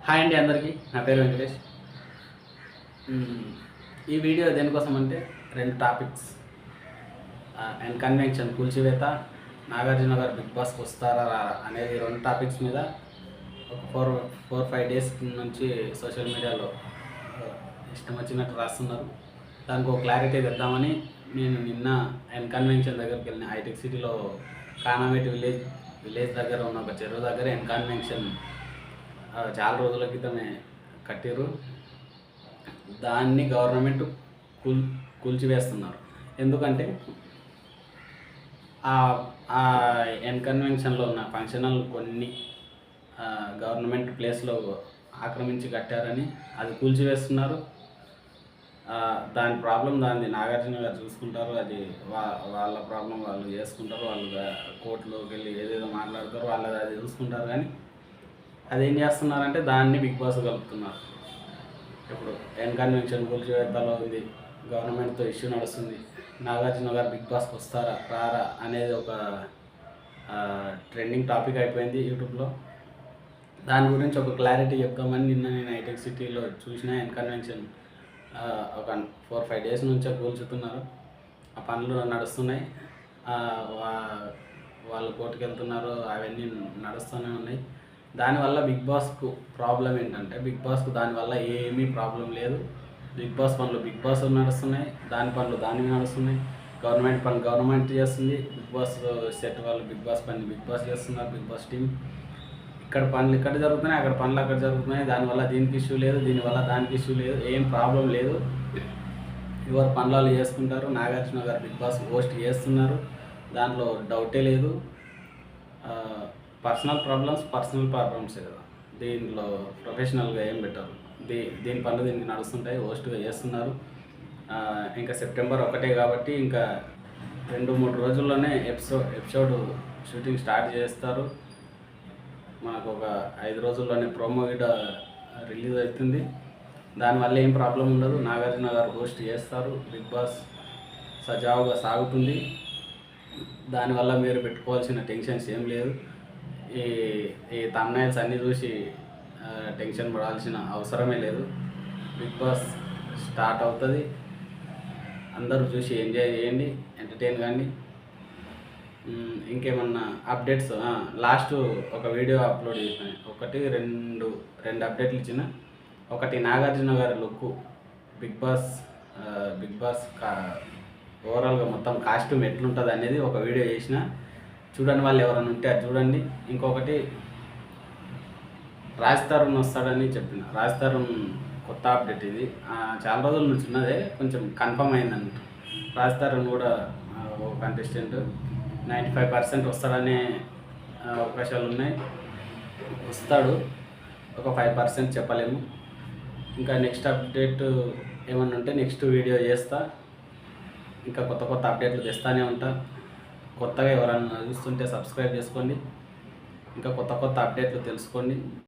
Hi అండి అందరికీ, నా పేరు వెంకటేష్. ఈ వీడియో దేనికోసం అంటే 2 టాపిక్స్, అండ్ కన్వెన్షన్ కూల్చివేత, నాగార్జున గారు బిగ్ బాస్కి వస్తారా రారా అనేది 2 టాపిక్స్ మీద ఒక 4-5 డేస్ నుంచి సోషల్ మీడియాలో ఇష్టం వచ్చినట్టు రాస్తున్నారు. దానికి ఒక క్లారిటీ తెద్దామని నేను నిన్న అండ్ కన్వెన్షన్ దగ్గరికి వెళ్ళిన హైటెక్ సిటీలో కానామేటి విలేజ్ దగ్గర ఉన్న ఒక చెరువు దగ్గర అండ్ కన్వెన్షన్ చాలా రోజుల క్రితమే కట్టారు. దాన్ని గవర్నమెంట్ కూల్చివేస్తున్నారు. ఎందుకంటే ఆ ఎన్ కన్వెన్షన్లో ఉన్న ఫంక్షనల్ కొన్ని గవర్నమెంట్ ప్లేస్లో ఆక్రమించి కట్టారని అది కూల్చివేస్తున్నారు. దాని ప్రాబ్లం దాన్ని నాగార్జున గారు చూసుకుంటారు. అది వాళ్ళ ప్రాబ్లం వాళ్ళు చేసుకుంటారు. వాళ్ళు కోర్టులోకి వెళ్ళి ఏదేదో మాట్లాడతారు, వాళ్ళు అది చూసుకుంటారు. కానీ అదేం చేస్తున్నారంటే దాన్ని బిగ్ బాస్ కలుపుతున్నారు. ఇప్పుడు ఎన్ కన్వెన్షన్ కూల్చివేతలో ఉంది, గవర్నమెంట్తో ఇష్యూ నడుస్తుంది. నాగార్జున గారు బిగ్ బాస్కి వస్తారా రారా అనేది ఒక ట్రెండింగ్ టాపిక్ అయిపోయింది యూట్యూబ్లో. దాని గురించి ఒక క్లారిటీ చెప్తామని నిన్న నేను హైటెక్ సిటీలో చూసిన. ఎన్ కన్వెన్షన్ ఒక 4-5 డేస్ నుంచే కూల్చుతున్నారు. ఆ పనులు నడుస్తున్నాయి. వాళ్ళు కోర్టుకు వెళ్తున్నారు, అవన్నీ నడుస్తూనే ఉన్నాయి. దానివల్ల బిగ్ బాస్కు ప్రాబ్లం ఏంటంటే, బిగ్ బాస్కు దానివల్ల ఏమీ ప్రాబ్లం లేదు. బిగ్ బాస్ పనులు బిగ్ బాస్ నడుస్తున్నాయి, దాని పనులు దానికి నడుస్తున్నాయి. గవర్నమెంట్ పనులు గవర్నమెంట్ చేస్తుంది, బిగ్ బాస్ సెట్ వాళ్ళు బిగ్ బాస్ పని బిగ్ బాస్ చేస్తున్నారు. బిగ్ బాస్ టీం ఇక్కడ పనులు ఇక్కడ జరుగుతున్నాయి, అక్కడ పనులు అక్కడ జరుగుతున్నాయి. దానివల్ల దీనికి ఇష్యూ లేదు, దీనివల్ల దానికి ఇష్యూ లేదు, ఏం ప్రాబ్లం లేదు. ఎవరు పనులు చేసుకుంటారు. నాగార్జున గారు బిగ్ బాస్ హోస్ట్ చేస్తున్నారు, దాంట్లో డౌటే లేదు. పర్సనల్ ప్రాబ్లమ్సే కదా, దీంట్లో ప్రొఫెషనల్గా ఏం పెట్టారు. దీని పనులు దీనికి నడుస్తుంటాయి, హోస్ట్గా చేస్తున్నారు. ఇంకా సెప్టెంబర్ 1 కాబట్టి ఇంకా 2-3 రోజుల్లోనే ఎపిసోడ్ షూటింగ్ స్టార్ట్ చేస్తారు. మనకు ఒక 5 రోజుల్లోనే ప్రోమో వీడియో రిలీజ్ అవుతుంది. దానివల్ల ఏం ప్రాబ్లం ఉండదు. నాగార్జున గారు హోస్ట్ చేస్తారు, బిగ్ బాస్ సజావుగా సాగుతుంది. దానివల్ల మీరు పెట్టుకోవాల్సిన టెన్షన్స్ ఏం లేదు. ఈ థంబ్నైల్స్ అన్నీ చూసి టెన్షన్ పడాల్సిన అవసరమే లేదు. బిగ్ బాస్ స్టార్ట్ అవుతుంది, అందరూ చూసి ఎంజాయ్ చేయండి, ఎంటర్టైన్ కానీ. ఇంకేమన్నా అప్డేట్స్, లాస్ట్ ఒక వీడియో అప్లోడ్ చేసిన, 2 అప్డేట్లు ఇచ్చిన. ఒకటి నాగార్జున గారి లుక్, బిగ్ బాస్ ఓవరాల్గా మొత్తం కాస్ట్యూమ్ ఎట్లుంటుంది అనేది ఒక వీడియో చేసిన. చూడండి, వాళ్ళు ఎవరైనా ఉంటే అది చూడండి. ఇంకొకటి రాజ్ తరుణ్ వస్తాడని చెప్పిన. రాజ్ తరుణ్ కొత్త అప్డేట్ ఇది, చాలా రోజుల నుంచి ఉన్నదే, కొంచెం కన్ఫర్మ్ అయిందన్నట్టు. రాజ్ తరుణ్ కూడా ఒక కంటెస్టెంట్, 95% వస్తాడనే అవకాశాలు ఉన్నాయి. వస్తాడు, ఒక 5% చెప్పలేము. ఇంకా నెక్స్ట్ అప్డేట్ ఏమన్నా ఉంటే నెక్స్ట్ వీడియో చేస్తా. ఇంకా కొత్త అప్డేట్లు తెస్తానే ఉంటా. కొత్తగా ఎవరన్నా చూస్తుంటే సబ్స్క్రైబ్ చేసుకోండి, ఇంకా కొత్త అప్డేట్లు తెలుసుకోండి.